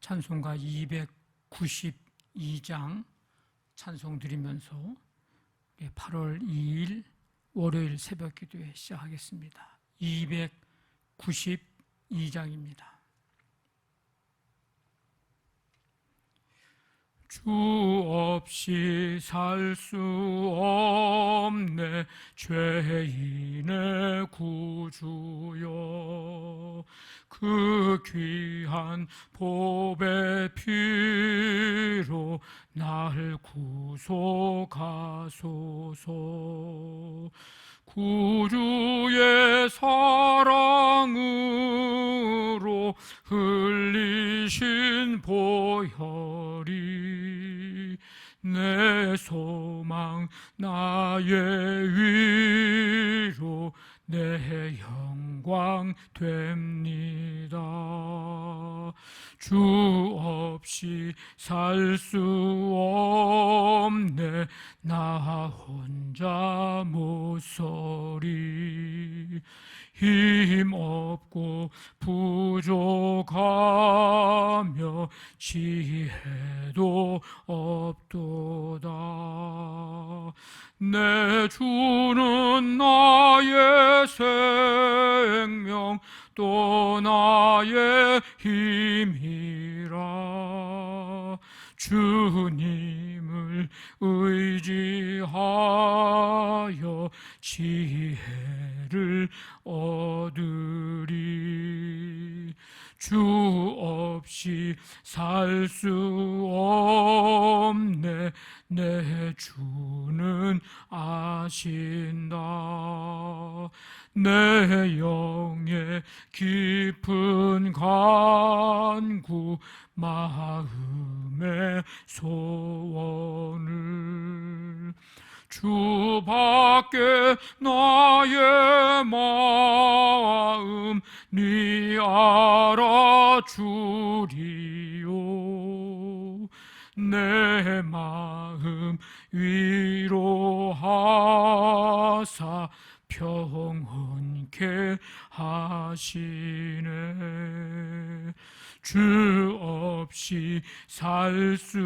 찬송가 292장 찬송 드리면서 8월 2일 월요일 새벽 기도회 시작하겠습니다. 292장입니다. 주 없이 살 수 없네 죄인의 구주여, 그 귀한 보배 피로 날 구속하소서. 구주의 사랑으로 흘리신 보혈이 내 소망 나의 위로 내 영광 됩니다. 주 없이 살 수 없네 나 혼자 못 서리. 힘없고 부족하며 지혜도 없도다. 내 주는 나의 생명 또 나의 힘이라. 주님을 의지하여 지혜를 얻으리. 주 없이 없이 살 수 없네. 내 주는 아신다. 내 영의 깊은 간구, 마음의 소원을 주밖에 나의 마음 네 알아주리요. 내 마음 위로하사 평온케 하시네. 주 없이 살 수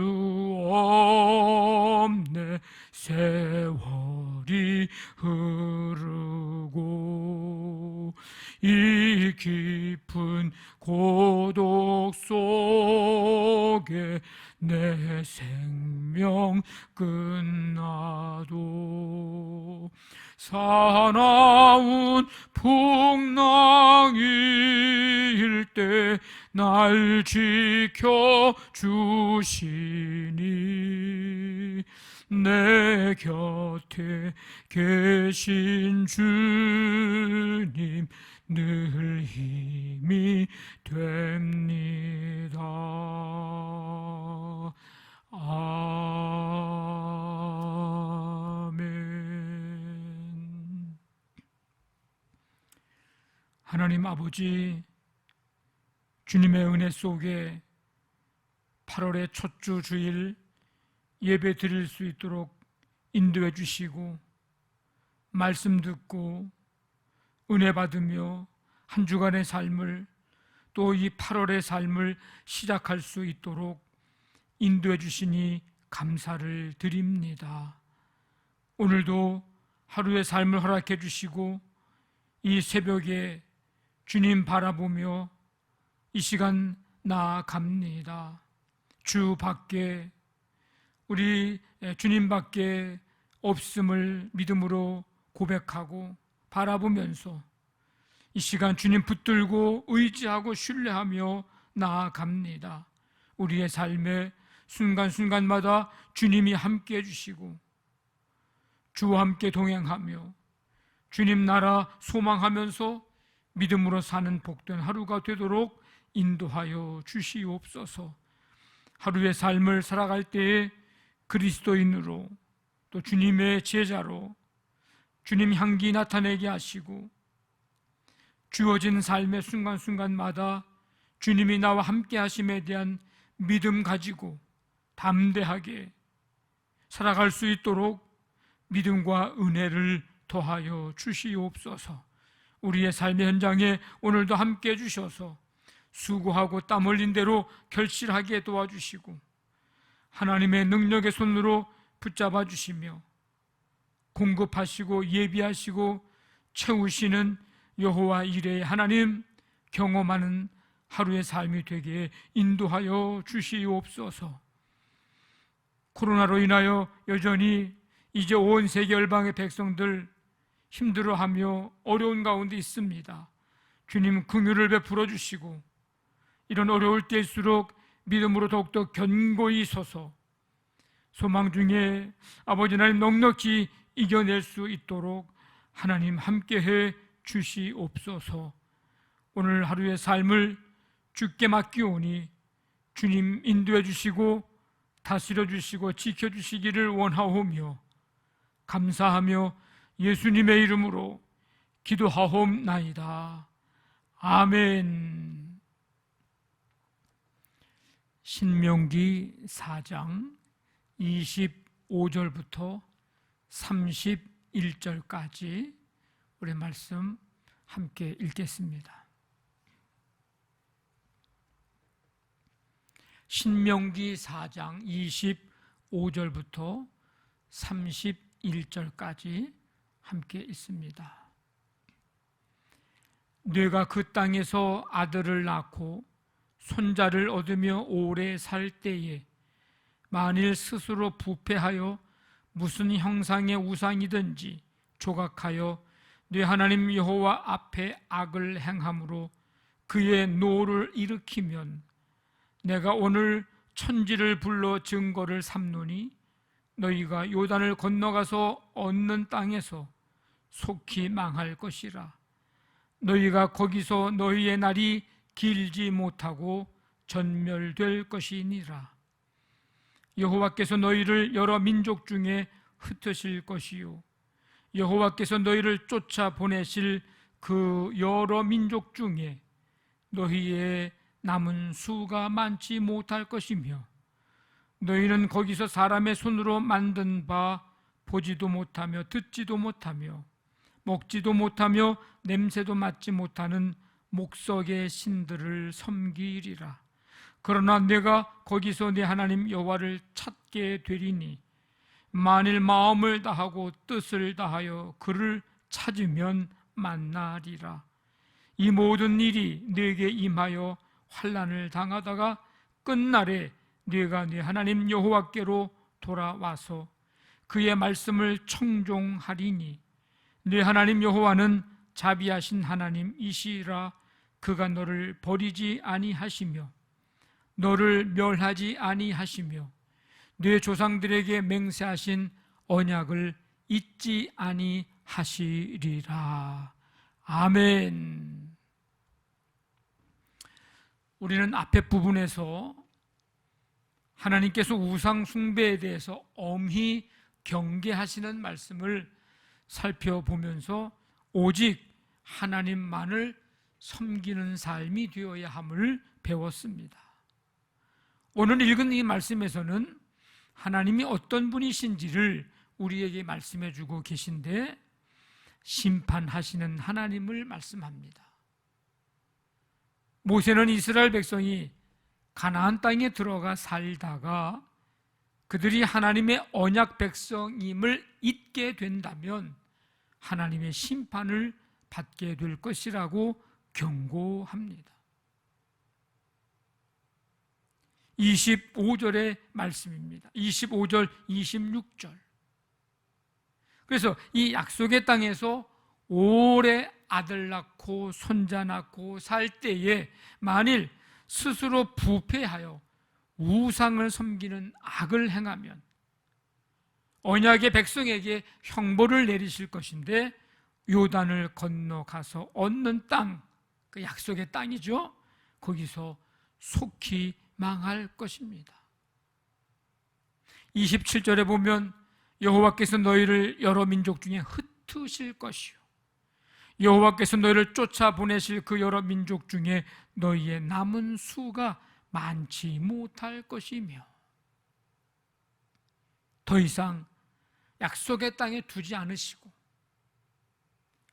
없네. 세월이 흐르고 이 깊은 고독 속에 내 생명 끝나도 사나운 풍랑일 때 날 지켜주시니 내 곁에 계신 주님 늘 힘이 됩니다. 아멘. 하나님 아버지, 주님의 은혜 속에 8월의 첫 주 주일 예배 드릴 수 있도록 인도해 주시고 말씀 듣고 은혜 받으며 한 주간의 삶을 또 이 8월의 삶을 시작할 수 있도록 인도해 주시니 감사를 드립니다. 오늘도 하루의 삶을 허락해 주시고 이 새벽에 주님 바라보며 이 시간 나아갑니다. 주 밖에, 우리 주님 밖에 없음을 믿음으로 고백하고 바라보면서 이 시간 주님 붙들고 의지하고 신뢰하며 나아갑니다. 우리의 삶의 순간순간마다 주님이 함께 해주시고 주와 함께 동행하며 주님 나라 소망하면서 믿음으로 사는 복된 하루가 되도록 인도하여 주시옵소서. 하루의 삶을 살아갈 때에 그리스도인으로 또 주님의 제자로 주님 향기 나타내게 하시고 주어진 삶의 순간순간마다 주님이 나와 함께 하심에 대한 믿음 가지고 담대하게 살아갈 수 있도록 믿음과 은혜를 더하여 주시옵소서. 우리의 삶의 현장에 오늘도 함께 해주셔서 수고하고 땀 흘린 대로 결실하게 도와주시고 하나님의 능력의 손으로 붙잡아 주시며 공급하시고 예비하시고 채우시는 여호와 이레의 하나님 경험하는 하루의 삶이 되게 인도하여 주시옵소서. 코로나로 인하여 여전히 이제 온 세계 열방의 백성들 힘들어하며 어려운 가운데 있습니다. 주님 긍휼을 베풀어 주시고 이런 어려울 때일수록 믿음으로 더욱더 견고히 서서 소망 중에 아버지 하나님 넉넉히 이겨낼 수 있도록 하나님 함께해 주시옵소서. 오늘 하루의 삶을 주께 맡기오니 주님 인도해 주시고 다스려 주시고 지켜 주시기를 원하오며 감사하며 예수님의 이름으로 기도하옵나이다. 아멘. 신명기 4장 25절부터 31절까지 우리 말씀 함께 읽겠습니다. 신명기 4장 25절부터 31절까지 함께 읽습니다. 네가 그 땅에서 아들을 낳고 손자를 얻으며 오래 살 때에 만일 스스로 부패하여 무슨 형상의 우상이든지 조각하여 네 하나님 여호와 앞에 악을 행함으로 그의 노를 일으키면 내가 오늘 천지를 불러 증거를 삼노니 너희가 요단을 건너가서 얻는 땅에서 속히 망할 것이라. 너희가 거기서 너희의 날이 길지 못하고 전멸될 것이니라. 여호와께서 너희를 여러 민족 중에 흩으실 것이요 여호와께서 너희를 쫓아 보내실 그 여러 민족 중에 너희의 남은 수가 많지 못할 것이며 너희는 거기서 사람의 손으로 만든 바 보지도 못하며 듣지도 못하며 먹지도 못하며 냄새도 맡지 못하는 목석의 신들을 섬기리라. 그러나 내가 거기서 내 하나님 여호와를 찾게 되리니 만일 마음을 다하고 뜻을 다하여 그를 찾으면 만나리라. 이 모든 일이 네게 임하여 환난을 당하다가 끝날에 네가 네 하나님 여호와께로 돌아와서 그의 말씀을 청종하리니 네 하나님 여호와는 자비하신 하나님이시라. 그가 너를 버리지 아니하시며 너를 멸하지 아니하시며 네 조상들에게 맹세하신 언약을 잊지 아니하시리라. 아멘. 우리는 앞에 부분에서 하나님께서 우상 숭배에 대해서 엄히 경계하시는 말씀을 살펴보면서 오직 하나님만을 섬기는 삶이 되어야 함을 배웠습니다. 오늘 읽은 이 말씀에서는 하나님이 어떤 분이신지를 우리에게 말씀해 주고 계신데 심판하시는 하나님을 말씀합니다. 모세는 이스라엘 백성이 가나안 땅에 들어가 살다가 그들이 하나님의 언약 백성임을 잊게 된다면 하나님의 심판을 받게 될 것이라고 경고합니다. 25절의 말씀입니다. 25절, 26절. 그래서 이 약속의 땅에서 오래 아들 낳고 손자 낳고 살 때에 만일 스스로 부패하여 우상을 섬기는 악을 행하면 언약의 백성에게 형벌을 내리실 것인데 요단을 건너가서 얻는 땅, 그 약속의 땅이죠. 거기서 속히 망할 것입니다. 27절에 보면 여호와께서 너희를 여러 민족 중에 흩으실 것이요 여호와께서 너희를 쫓아 보내실 그 여러 민족 중에 너희의 남은 수가 많지 못할 것이며 더 이상 약속의 땅에 두지 않으시고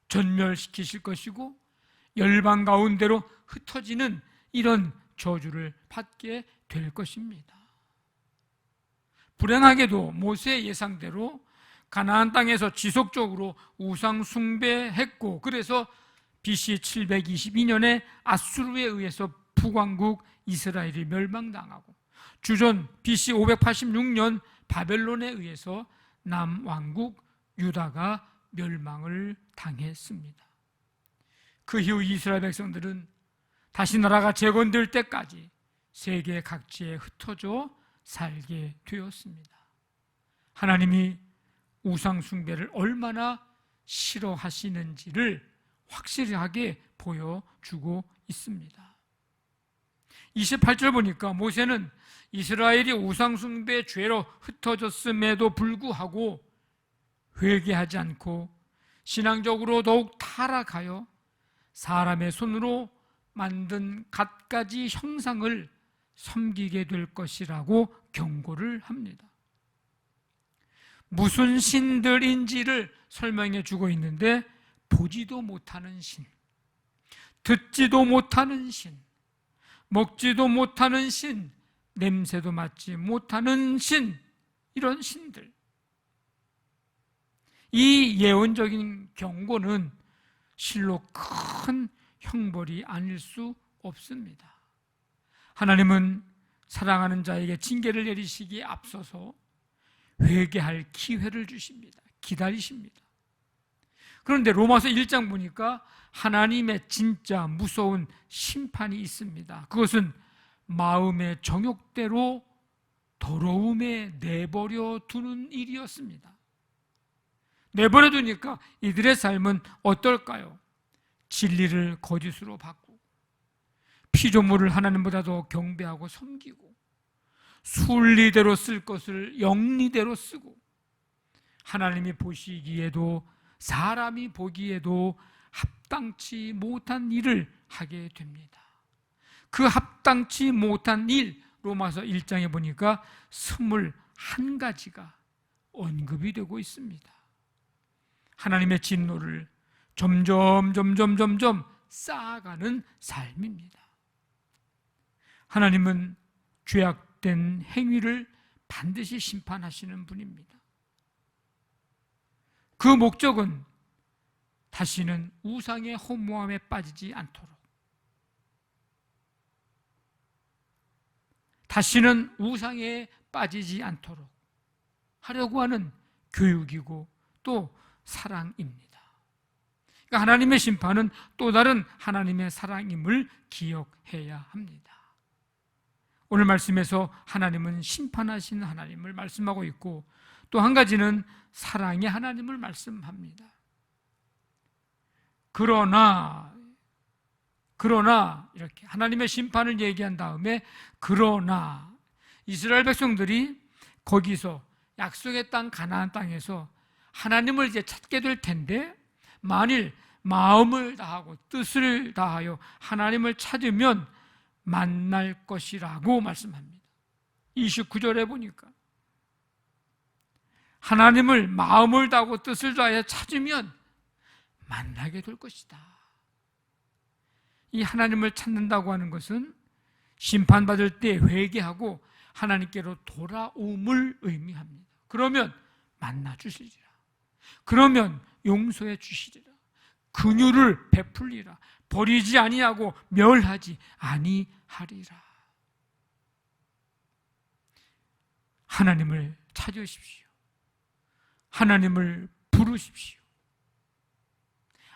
전멸시키실 것이고 열방 가운데로 흩어지는 이런 저주를 받게 될 것입니다. 불행하게도 모세의 예상대로 가나안 땅에서 지속적으로 우상 숭배했고 그래서 BC 722년에 아수르에 의해서 북왕국 이스라엘이 멸망당하고 주전 BC 586년 바벨론에 의해서 남왕국 유다가 멸망을 당했습니다. 그 이후 이스라엘 백성들은 다시 나라가 재건될 때까지 세계 각지에 흩어져 살게 되었습니다. 하나님이 우상 숭배를 얼마나 싫어하시는지를 확실하게 보여주고 있습니다. 28절 보니까 모세는 이스라엘이 우상 숭배 죄로 흩어졌음에도 불구하고 회개하지 않고 신앙적으로 더욱 타락하여 사람의 손으로 만든 갖가지 형상을 섬기게 될 것이라고 경고를 합니다. 무슨 신들인지를 설명해 주고 있는데 보지도 못하는 신, 듣지도 못하는 신, 먹지도 못하는 신, 냄새도 맡지 못하는 신, 이런 신들. 이 예언적인 경고는 실로 큰 형벌이 아닐 수 없습니다. 하나님은 사랑하는 자에게 징계를 내리시기에 앞서서 회개할 기회를 주십니다. 기다리십니다. 그런데 로마서 1장 보니까 하나님의 진짜 무서운 심판이 있습니다. 그것은 마음의 정욕대로 더러움에 내버려 두는 일이었습니다. 내버려 두니까 이들의 삶은 어떨까요? 진리를 거짓으로 바꾸고, 피조물을 하나님보다도 경배하고 섬기고, 순리대로 쓸 것을 영리대로 쓰고, 하나님이 보시기에도 사람이 보기에도 합당치 못한 일을 하게 됩니다. 그 합당치 못한 일, 로마서 1장에 보니까 21가지가 언급이 되고 있습니다. 하나님의 진노를 점점 쌓아가는 삶입니다. 하나님은 죄악된 행위를 반드시 심판하시는 분입니다. 그 목적은 다시는 우상의 허무함에 빠지지 않도록, 다시는 우상에 빠지지 않도록 하려고 하는 교육이고 또 사랑입니다. 그러니까 하나님의 심판은 또 다른 하나님의 사랑임을 기억해야 합니다. 오늘 말씀에서 하나님은 심판하시는 하나님을 말씀하고 있고, 또 한 가지는 사랑의 하나님을 말씀합니다. 그러나 이렇게 하나님의 심판을 얘기한 다음에, 그러나 이스라엘 백성들이 거기서 약속의 땅 가나안 땅에서 하나님을 이제 찾게 될 텐데, 만일 마음을 다하고 뜻을 다하여 하나님을 찾으면 만날 것이라고 말씀합니다. 29절에 보니까 하나님을 마음을 다하고 뜻을 다하여 찾으면 만나게 될 것이다. 이 하나님을 찾는다고 하는 것은 심판받을 때 회개하고 하나님께로 돌아옴을 의미합니다. 그러면 만나 주시리라. 그러면 용서해 주시리라. 긍휼을 베풀리라. 버리지 아니하고 멸하지 아니하리라. 하나님을 찾으십시오. 하나님을 부르십시오.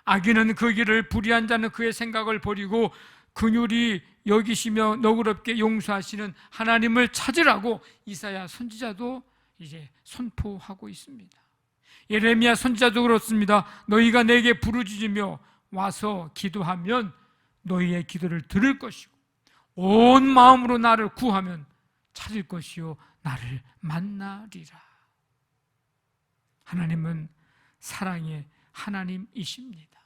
악인은 그 길을, 불의한 자는 그의 생각을 버리고 긍휼히 여기시며 너그럽게 용서하시는 하나님을 찾으라고 이사야 선지자도 이제 선포하고 있습니다. 예레미야 선지자도 그렇습니다. 너희가 내게 부르짖으며 와서 기도하면 너희의 기도를 들을 것이고, 온 마음으로 나를 구하면 찾을 것이요 나를 만나리라. 하나님은 사랑의 하나님이십니다.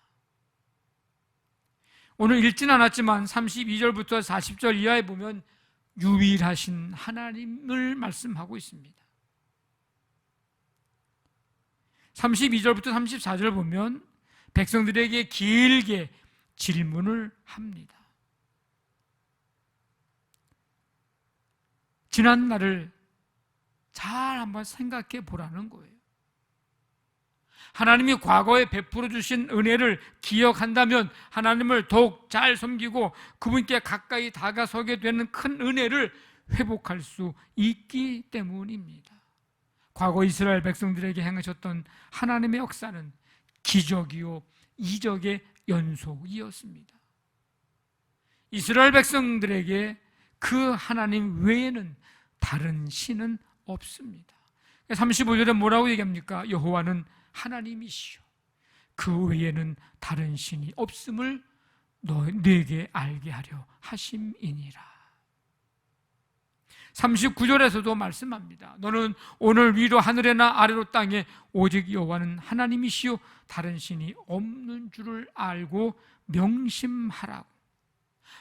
오늘 읽지는 않았지만 32절부터 40절 이하에 보면 유일하신 하나님을 말씀하고 있습니다. 32절부터 34절 보면 백성들에게 길게 질문을 합니다. 지난 날을 잘 한번 생각해 보라는 거예요. 하나님이 과거에 베풀어 주신 은혜를 기억한다면 하나님을 더욱 잘 섬기고 그분께 가까이 다가서게 되는 큰 은혜를 회복할 수 있기 때문입니다. 과거 이스라엘 백성들에게 행하셨던 하나님의 역사는 기적이요 이적의 연속이었습니다. 이스라엘 백성들에게 그 하나님 외에는 다른 신은 없습니다. 35절에 뭐라고 얘기합니까? 여호와는 하나님이시오. 그 외에는 다른 신이 없음을 너에게 알게 하려 하심이니라. 39절에서도 말씀합니다. 너는 오늘 위로 하늘에나 아래로 땅에 오직 여호와는 하나님이시오. 다른 신이 없는 줄을 알고 명심하라고,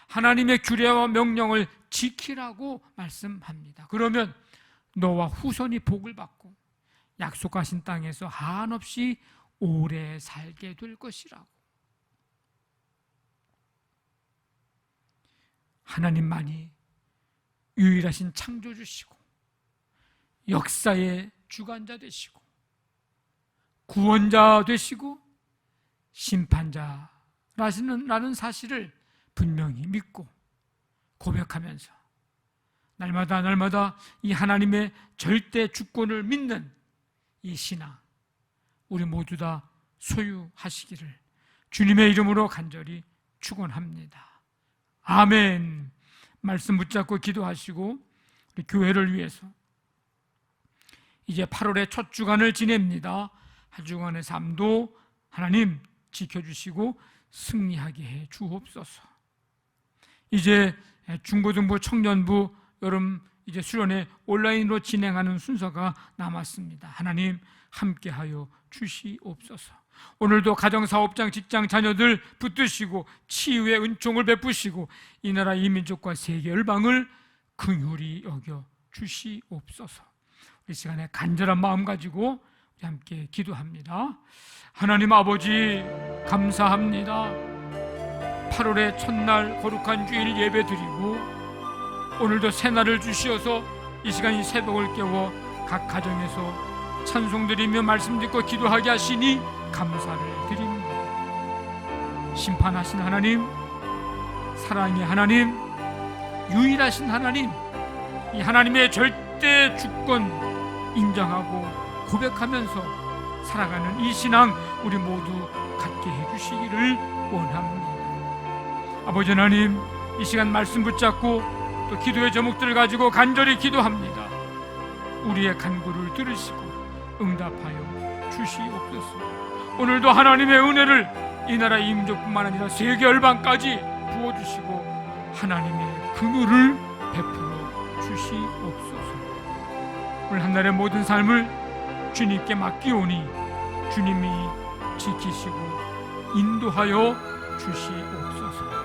하나님의 규례와 명령을 지키라고 말씀합니다. 그러면 너와 후손이 복을 받고 약속하신 땅에서 한없이 오래 살게 될 것이라고. 하나님만이 유일하신 창조주시고 역사의 주관자 되시고 구원자 되시고 심판자라는 사실을 분명히 믿고 고백하면서 날마다 이 하나님의 절대 주권을 믿는 이 신앙, 우리 모두 다 소유하시기를 주님의 이름으로 간절히 축원합니다. 아멘. 말씀 붙잡고 기도하시고 우리 교회를 위해서 이제 8월의 첫 주간을 지냅니다. 한 주간의 삶도 하나님 지켜주시고 승리하게 해 주옵소서. 이제 중고등부, 청년부, 여름 이제 수련회 온라인으로 진행하는 순서가 남았습니다. 하나님 함께하여 주시옵소서. 오늘도 가정사업장, 직장 자녀들 붙드시고 치유의 은총을 베푸시고 이 나라 이 민족과 세계 열방을 긍휼히 여겨 주시옵소서. 이 시간에 간절한 마음 가지고 우리 함께 기도합니다. 하나님 아버지 감사합니다. 8월의 첫날 거룩한 주일 예배 드리고 오늘도 새날을 주시어서 이 시간 이 새벽을 깨워 각 가정에서 찬송 드리며 말씀 듣고 기도하게 하시니 감사를 드립니다. 심판하신 하나님, 사랑의 하나님, 유일하신 하나님, 이 하나님의 절대 주권 인정하고 고백하면서 살아가는 이 신앙 우리 모두 갖게 해주시기를 원합니다. 아버지 하나님, 이 시간 말씀 붙잡고 또 기도의 제목들을 가지고 간절히 기도합니다. 우리의 간구를 들으시고 응답하여 주시옵소서. 오늘도 하나님의 은혜를 이 나라 이 민족뿐만 아니라 세계 열방까지 부어주시고 하나님의 긍휼을 베풀어 주시옵소서. 오늘 한 날의 모든 삶을 주님께 맡기오니 주님이 지키시고 인도하여 주시옵소서.